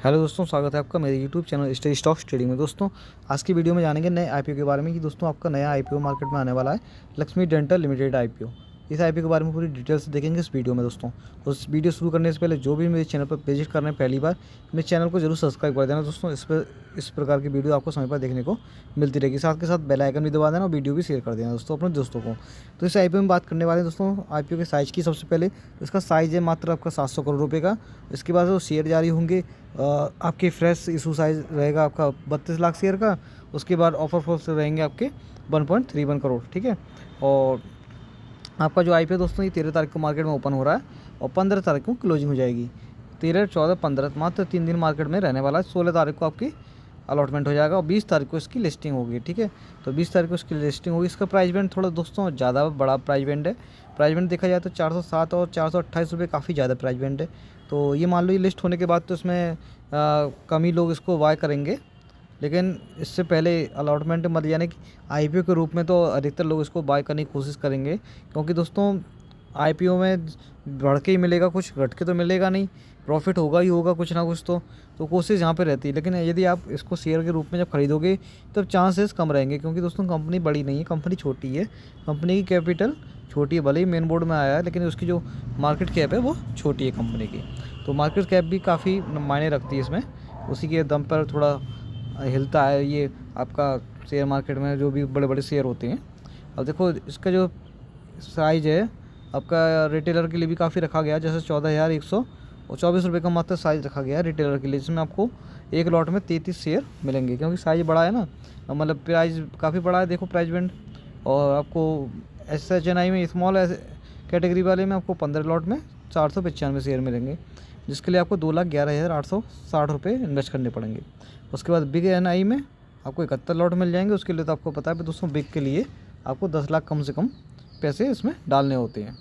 Hello दोस्तों, स्वागत है आपका मेरे YouTube channel study stocks trading में। दोस्तों आज की वीडियो में जानेंगे नए आईपीओ के बारे में कि दोस्तों आपका नया आईपीओ मार्केट में आने वाला है, लक्ष्मी डेंटल लिमिटेड आईपीओ। इस आईपीओ के बारे में पूरी डिटेल से देखेंगे इस वीडियो में। दोस्तों उस वीडियो शुरू करने से पहले जो भी मेरे चैनल पर विजिट कर रहे हैं पहली बार, मेरे चैनल को जरूर सब्सक्राइब कर देना। दोस्तों इस प्रकार की वीडियो आपको समय पर देखने को मिलती रहेगी। साथ के साथ बेल आइकन भी दबा देना और वीडियो भी शेयर कर देना दोस्तों अपने दोस्तों को। तो इस आईपीओ में बात करने वाले हैं दोस्तों आईपीओ के साइज़ की। सबसे पहले इसका साइज़ है मात्र आपका 700 करोड़ रुपये का। इसके बाद वो शेयर जारी होंगे, आपके फ्रेश इशू साइज़ रहेगा आपका 32 लाख शेयर का। उसके बाद ऑफर फोर्स रहेंगे आपके 1.31 करोड़, ठीक है। और आपका जो आईपीओ दोस्तों ये 13 तारीख को मार्केट में ओपन हो रहा है और 15 तारीख को क्लोजिंग हो जाएगी। 13, 14, 15 मात्र 3 दिन मार्केट में रहने वाला है। 16 तारीख को आपकी अलॉटमेंट हो जाएगा और 20 तारीख को इसकी लिस्टिंग होगी, ठीक है। तो 20 तारीख को इसकी लिस्टिंग होगी। इसका प्राइस बैंड थोड़ा दोस्तों ज़्यादा बड़ा प्राइस बैंड है। प्राइस बैंड देखा जाए तो 407 और 428 रुपये काफ़ी ज़्यादा प्राइस बैंड है। तो ये मान लो ये लिस्ट होने के बाद तो इसमें कम ही लोग इसको बाय करेंगे, लेकिन इससे पहले अलॉटमेंट मत यानी कि आईपीओ के रूप में तो अधिकतर लोग इसको बाय करने की कोशिश करेंगे, क्योंकि दोस्तों आईपीओ में बढ़ के ही मिलेगा, कुछ घट के तो मिलेगा नहीं। प्रॉफिट होगा ही होगा कुछ ना कुछ तो कोशिश यहाँ पे रहती है। लेकिन यदि आप इसको शेयर के रूप में जब खरीदोगे तब चांसेस कम रहेंगे, क्योंकि दोस्तों कंपनी बड़ी नहीं है, कंपनी छोटी है। कंपनी की कैपिटल छोटी है, भले ही मेन बोर्ड में आया है, लेकिन उसकी जो मार्केट कैप है वो छोटी है कंपनी की। तो मार्केट कैप भी काफ़ी मायने रखती है इसमें, उसी के दम पर थोड़ा हिलता है ये आपका शेयर मार्केट में जो भी बड़े बड़े शेयर होते हैं। अब देखो इसका जो साइज़ है आपका रिटेलर के लिए भी काफ़ी रखा गया है, जैसे 14,124 रुपये का मात्र साइज़ रखा गया है रिटेलर के लिए, जिसमें आपको एक लॉट में 33 शेयर मिलेंगे, क्योंकि साइज़ बड़ा है ना, मतलब प्राइस काफ़ी बड़ा है। देखो प्राइस बैंड, और आपको SHNI में स्मॉल कैटेगरी वाले में आपको 15 लॉट में 495 शेयर मिलेंगे, जिसके लिए आपको 2,11,860 रुपये इन्वेस्ट करने पड़ेंगे। उसके बाद बिग NI में आपको 71 लॉट मिल जाएंगे। उसके लिए तो आपको पता है दोस्तों बिग के लिए आपको 10 लाख कम से कम पैसे इसमें डालने होते हैं।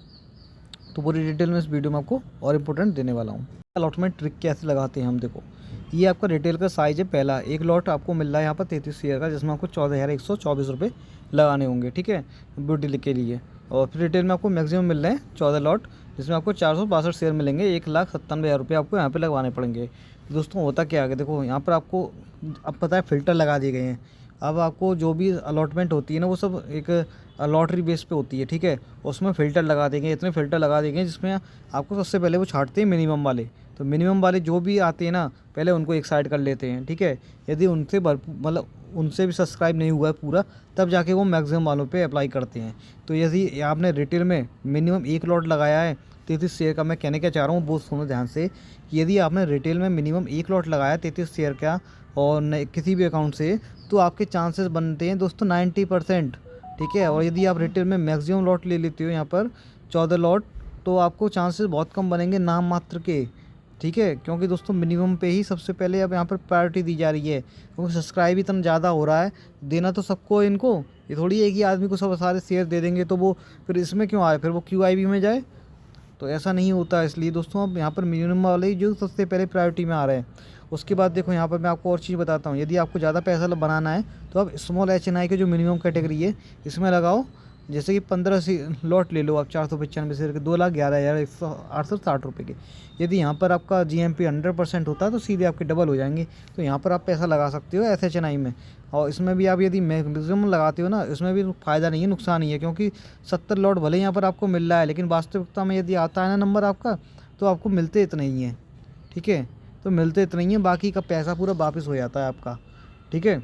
तो पूरी डिटेल में इस वीडियो में आपको और इम्पोर्टेंट देने वाला हूँ। अलॉटमेंट ट्रिक कैसे लगाते हैं हम, देखो ये आपका रिटेल का साइज़ है। पहला एक लॉट आपको मिल रहा है यहाँ पर 33 शेयर का, जिसमें आपको 14,124 रुपये लगाने होंगे, ठीक है, ब्यूटी के लिए। और फिर रिटेल में आपको मैक्सिमम मिल रहे हैं 14 लॉट, जिसमें आपको 462 शेयर मिलेंगे। 1,97,000 रुपये आपको यहाँ पे लगवाने पड़ेंगे। दोस्तों होता क्या है, देखो यहाँ पर आपको अब पता है फ़िल्टर लगा दिए गए हैं। अब आपको जो भी अलॉटमेंट होती है ना वो सब एक लॉटरी बेस पे होती है, ठीक है। उसमें फ़िल्टर लगा देंगे, इतने फ़िल्टर लगा देंगे जिसमें आपको सबसे पहले वो छांटते हैं मिनिमम वाले। तो मिनिमम वाले जो भी आते हैं ना पहले उनको एक साइड कर लेते हैं, ठीक है। यदि उनसे मतलब उनसे भी सब्सक्राइब नहीं हुआ है पूरा, तब जाके वो मैक्सिमम वालों पे अप्लाई करते हैं। तो यदि आपने रिटेल में मिनिमम एक लॉट लगाया है 33 शेयर का, मैं कहने क्या चाह रहा हूँ वो सुनो ध्यान से। यदि आपने रिटेल में मिनिमम एक लॉट लगाया 33 शेयर का और किसी भी अकाउंट से, तो आपके चांसेस बनते हैं दोस्तों 90%, ठीक है। और यदि आप रिटेल में मैक्सिमम लॉट ले लेते हो यहाँ पर 14 लॉट, तो आपको चांसेस बहुत कम बनेंगे, नाम मात्र के, ठीक है। क्योंकि दोस्तों मिनिमम पे ही सबसे पहले अब यहाँ पर प्रायोरिटी दी जा रही है, क्योंकि सब्सक्राइब इतना ज़्यादा हो रहा है। देना तो सबको इनको, ये थोड़ी है कि आदमी को सब सारे शेयर दे देंगे तो वो फिर इसमें क्यों आए, फिर वो QIB में जाए, तो ऐसा नहीं होता। इसलिए दोस्तों अब यहाँ पर मिनिमम वाले ही जो सबसे पहले प्रायोरिटी में आ रहे हैं। उसके बाद देखो यहाँ पर मैं आपको और चीज़ बताता हूँ। यदि आपको ज़्यादा पैसा बनाना है तो आप स्मॉल HNI के जो मिनिमम कैटेगरी है इसमें लगाओ। जैसे कि 15 लॉट ले लो आप 495 शेयर के, 2,11,860 रुपये के। यदि यहाँ पर आपका GMP 100% होता है तो सीधे आपके डबल हो जाएंगे। तो यहाँ पर आप पैसा लगा सकते हो SHNI में। और इसमें भी आप यदि मैक्सिमम लगाते हो ना, इसमें भी फ़ायदा नहीं है, नुकसान ही है, क्योंकि 70 लॉट भले यहाँ पर आपको मिल रहा है, लेकिन वास्तविकता में यदि आता है ना नंबर आपका, तो आपको मिलते इतने ही हैं, ठीक है। तो मिलते इतने ही हैं, बाकी का पैसा पूरा वापस हो जाता है आपका, ठीक है।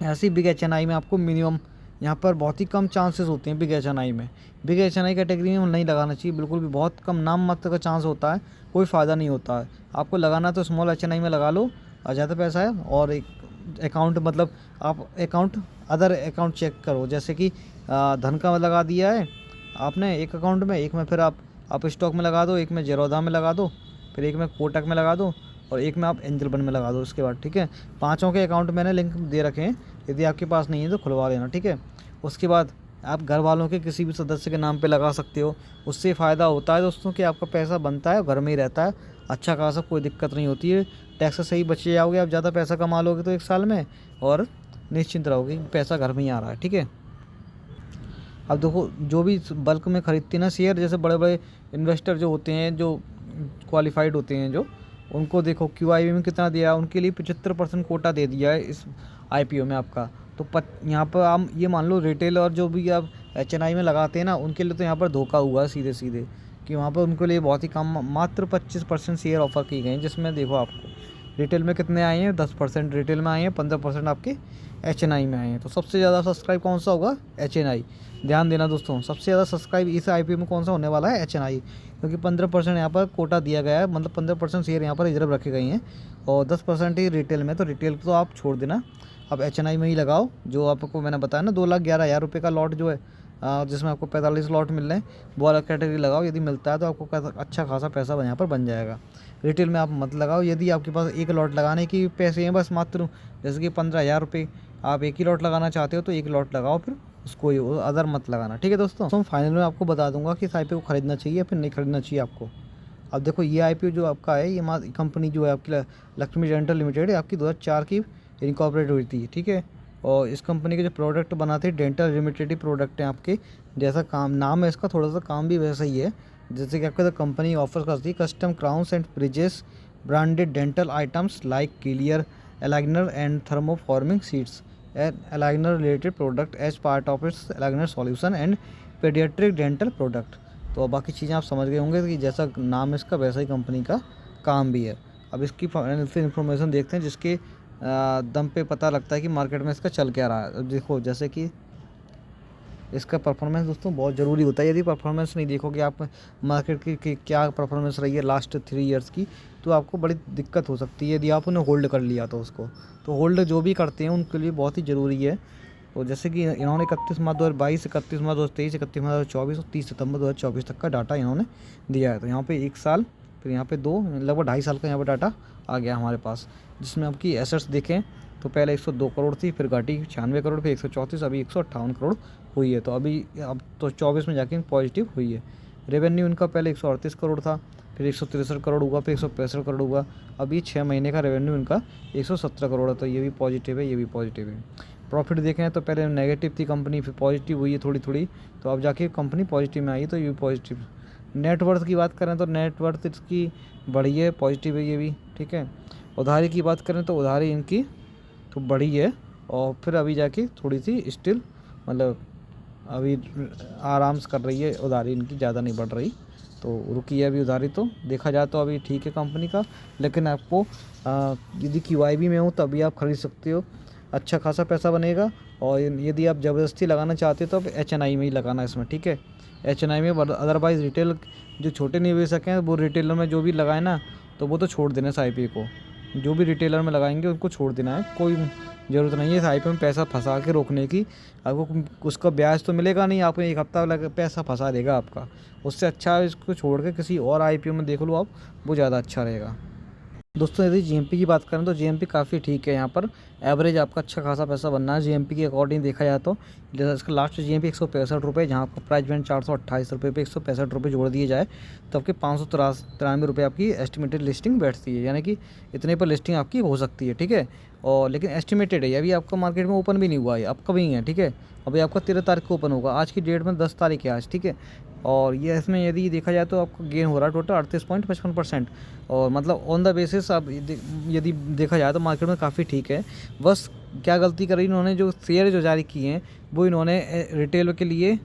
ऐसे ही बिग HNI में आपको मिनिमम यहाँ पर बहुत ही कम चांसेस होते हैं। बिग HNI में, बिग HNI कैटेगरी में नहीं लगाना चाहिए बिल्कुल भी, बहुत कम नाम मात्र का चांस होता है, कोई फ़ायदा नहीं होता है। आपको लगाना तो स्मॉल HNI में लगा लो, ज़्यादा पैसा है। और एक अकाउंट मतलब आप अदर अकाउंट चेक करो, जैसे कि धन का लगा दिया है आपने एक अकाउंट में, एक में फिर आप स्टॉक में लगा दो, एक में जेरोधा में लगा दो, फिर एक में कोटक में लगा दो, और एक में आप एंजल वन में लगा दो उसके बाद, ठीक है। पाँचों के अकाउंट मैंने लिंक दे रखे हैं, यदि आपके पास नहीं है तो खुलवा लेना, ठीक है। उसके बाद आप घर वालों के किसी भी सदस्य के नाम पे लगा सकते हो। उससे फ़ायदा होता है दोस्तों कि आपका पैसा बनता है, घर में ही रहता है, अच्छा खासा, कोई दिक्कत नहीं होती है। टैक्स से ही बचे जाओगे, आप ज़्यादा पैसा कमा लोगे तो एक साल में, और निश्चिंत रहोगे पैसा घर में ही आ रहा है, ठीक है। अब देखो जो भी बल्क में खरीदते हैं ना शेयर, जैसे बड़े बड़े इन्वेस्टर जो होते हैं, जो क्वालिफाइड होते हैं, जो उनको देखो QIB में कितना दिया, उनके लिए 75% कोटा दे दिया है इस IPO में आपका। तो यहाँ पर आप ये मान लो रिटेल और जो भी आप HNI में लगाते हैं ना, उनके लिए तो यहाँ पर धोखा हुआ है सीधे सीधे, कि वहाँ पर उनके लिए बहुत ही कम, मात्र 25% शेयर ऑफर की गए हैं, जिसमें देखो आपको रिटेल में कितने आए हैं, 10% रिटेल में आए हैं, 15% आपके HNI में आए हैं। तो सबसे ज़्यादा सब्सक्राइब कौन सा होगा, HNI। ध्यान देना दोस्तों, सबसे ज़्यादा सब्सक्राइब इस IPO में कौन सा होने वाला है, HNI, क्योंकि 15% यहाँ पर कोटा दिया गया है, मतलब 15% शेयर यहाँ पर रिजर्व रखे गए हैं और 10% ही रिटेल में। तो रिटेल तो आप छोड़ देना, अब HNI में ही लगाओ। जो आपको मैंने बताया ना 2,11,000 रुपये का लॉट जो है, जिसमें आपको 45 लॉट मिल रहे हैं, वो वाला कैटेगरी लगाओ। यदि मिलता है तो आपको अच्छा खासा पैसा यहाँ पर बन जाएगा। रिटेल में आप मत लगाओ। यदि आपके पास एक लॉट लगाने की पैसे हैं बस मात्र, जैसे कि 15,000 रुपये, आप एक ही लॉट लगाना चाहते हो तो एक लॉट लगाओ, फिर उसको ही, अदर मत लगाना, ठीक है दोस्तों। तो फाइनल में आपको बता दूंगा कि इस IPO को खरीदना चाहिए या फिर नहीं खरीदना चाहिए आपको। अब देखो ये IPO जो आपका है, ये कंपनी जो है आपकी लक्ष्मी डेंटल लिमिटेड है, आपकी 2004 की इनकॉर्पोरेट हुई थी, ठीक है। और इस कंपनी के जो प्रोडक्ट बनाते हैं डेंटल रिलेटेड प्रोडक्ट हैं आपके, जैसा काम नाम है इसका, थोड़ा सा काम भी वैसा ही है। जैसे कि आपका कंपनी ऑफर करती है custom crowns and bridges, branded dental items like clear aligner and thermoforming sheets and aligner related product as part of its aligner solution and paediatric dental product. तो बाकी चीज़ें आप समझ गए होंगे कि जैसा नाम है इसका वैसा ही कंपनी का काम भी है। अब इसकी फाइनेंशियल इन्फॉर्मेशन देखते हैं, जिसके दम पे पता लगता है कि मार्केट में इसका चल क्या रहा है। अब देखो जैसे कि इसका परफॉर्मेंस दोस्तों बहुत ज़रूरी होता है। यदि परफॉर्मेंस नहीं देखोगे आप मार्केट की क्या परफॉर्मेंस रही है लास्ट 3 ईयर्स की, तो आपको बड़ी दिक्कत हो सकती है यदि आप उन्हें होल्ड कर लिया तो उसको। तो होल्ड जो भी करते हैं उनके लिए बहुत ही ज़रूरी है। तो जैसे कि इन्होंने 31 मार्च 2022, 31 मार्च 2023, 31 मार्च 2024 और 30 सितंबर 2024 तक का डाटा इन्होंने दिया है। तो यहाँ पे 1 साल, फिर यहाँ पे 2, लगभग 2.5 साल का यहाँ पर डाटा आ गया हमारे पास, जिसमें आपकी एसेट्स देखें तो पहले 102 करोड़ थी, फिर घटी 96 करोड़, फिर 134, अभी 158 करोड़ हुई है। तो अभी अब तो 24 में जाके पॉजिटिव हुई है। रेवेन्यू इनका पहले 138 करोड़ था, फिर 163 करोड़ हुआ, फिर 165 करोड़ हुआ। अभी 6 महीने का रेवेन्यू इनका 117 करोड़ है। तो ये भी पॉजिटिव है, ये भी पॉजिटिव है। प्रॉफिट देखें तो पहले नेगेटिव थी कंपनी, फिर पॉजिटिव हुई है थोड़ी थोड़ी, तो अब जाके कंपनी पॉजिटिव में आई, तो ये भी पॉजिटिव। नेटवर्थ की बात करें तो नेटवर्थ इसकी बढ़ी है, पॉजिटिव है ये भी, ठीक है। उधारी की बात करें तो उधारी इनकी तो बढ़ी है, और फिर अभी जाके थोड़ी सी स्टिल, मतलब अभी आराम से कर रही है, उधारी इनकी ज़्यादा नहीं बढ़ रही, तो रुकी है अभी उधारी। तो देखा जाए तो अभी ठीक है कंपनी का, लेकिन आपको यदि QIB में हो तभी आप खरीद सकते हो, अच्छा खासा पैसा बनेगा। और यदि आप ज़बरदस्ती लगाना चाहते हो तो आप HNI में ही लगाना इसमें, ठीक है। HNI में, अदरवाइज़ रिटेल जो छोटे निवेशक हैं वो रिटेलर में जो भी लगाए ना, तो वो तो छोड़ देना इस IPO को। जो भी रिटेलर में लगाएंगे उनको छोड़ देना है, कोई ज़रूरत नहीं है इस IPO में पैसा फंसा के रोकने की। आपको उसका ब्याज तो मिलेगा नहीं, आपको 1 हफ्ता लग पैसा फंसा देगा आपका। उससे अच्छा इसको छोड़ के किसी और IPO में देख लो आप, वो ज़्यादा अच्छा रहेगा। दोस्तों यदि GMP की बात करें तो GMP काफ़ी ठीक है, यहाँ पर एवरेज आपका अच्छा खासा पैसा बनना है GMP के अकॉर्डिंग देखा जाए तो। जैसे इसका लास्ट GMP 165 रुपये, जहाँ आपका प्राइस बैंड 428 रुपये पे 165 रुपये जोड़ दिए जाए तो आपके 593 रुपये आपकी एस्टिमेटेड लिस्टिंग बैठती है, यानी कि इतने पर लिस्टिंग आपकी हो सकती है, ठीक है। और लेकिन एस्टिमेटेड है, अभी आपका मार्केट में ओपन भी नहीं हुआ है, अब कभी है, ठीक है। अभी आपका 13 तारीख को ओपन होगा, आज की डेट में 10 तारीख है आज, ठीक है। और ये इसमें यदि देखा जाए तो आपको गेन हो रहा है टोटल 38.55%, और मतलब ऑन द बेसिस अब यदि देखा जाए तो मार्केट में काफ़ी ठीक है। बस क्या गलती करी इन्होंने, जो शेयर जो जारी किए हैं वो इन्होंने रिटेल के लिए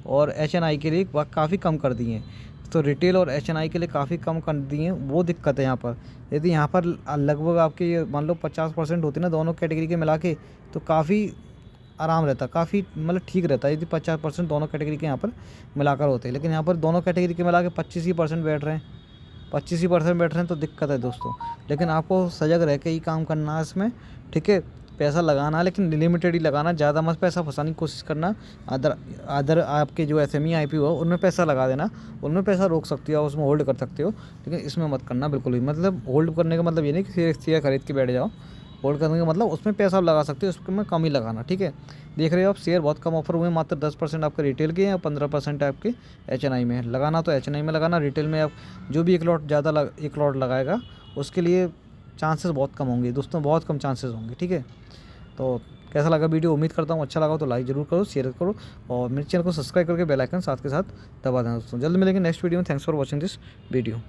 और HNI के लिए काफ़ी कम कर दिए हैं। तो रिटेल और HNI के लिए काफ़ी कम कर दिए हैं, वो दिक्कत है यहाँ पर। यदि यहाँ पर लगभग आपके मान लो 50% होती ना दोनों कैटेगरी के मिला के, तो काफ़ी आराम रहता, काफ़ी मतलब ठीक रहता है यदि 50% दोनों कैटेगरी के यहाँ पर मिलाकर होते हैं। लेकिन यहाँ पर दोनों कैटेगरी के मिला के 25% बैठ रहे हैं, 25% बैठ रहे हैं, तो दिक्कत है दोस्तों। लेकिन आपको सजग रह के ही काम करना है इसमें, ठीक है। पैसा लगाना है लेकिन लिमिटेड ही लगाना, ज़्यादा मत पैसा फंसाने की कोशिश करना। अदर आपके जो SME IPO हो उनमें पैसा लगा देना, उनमें पैसा रोक सकते हो, उसमें होल्ड कर सकते हो, लेकिन इसमें मत करना बिल्कुल भी। मतलब होल्ड करने का मतलब ये नहीं कि शेयर खरीद के बैठ जाओ, होल्ड करने का मतलब उसमें पैसा आप लगा सकते हो, उसमें कम ही लगाना, ठीक है। देख रहे हो आप शेयर बहुत कम ऑफर हुए, मात्र 10% आपके रिटेल के हैं, 15% आपके HNI में है। लगाना तो HNI में लगाना, रिटेल में आप जो भी एक लॉट लगाएगा उसके लिए चांसेस बहुत कम होंगे दोस्तों, बहुत कम चांसेस होंगे, ठीक है। तो कैसा लगा वीडियो, उम्मीद करता हूँ अच्छा लगा तो लाइक ज़रूर करो, शेयर करो, और मेरे चैनल को सब्सक्राइब करके बेल आइकन साथ के साथ दबा देना दोस्तों। जल्द मिलेंगे नेक्स्ट वीडियो में। Thanks for watching this video.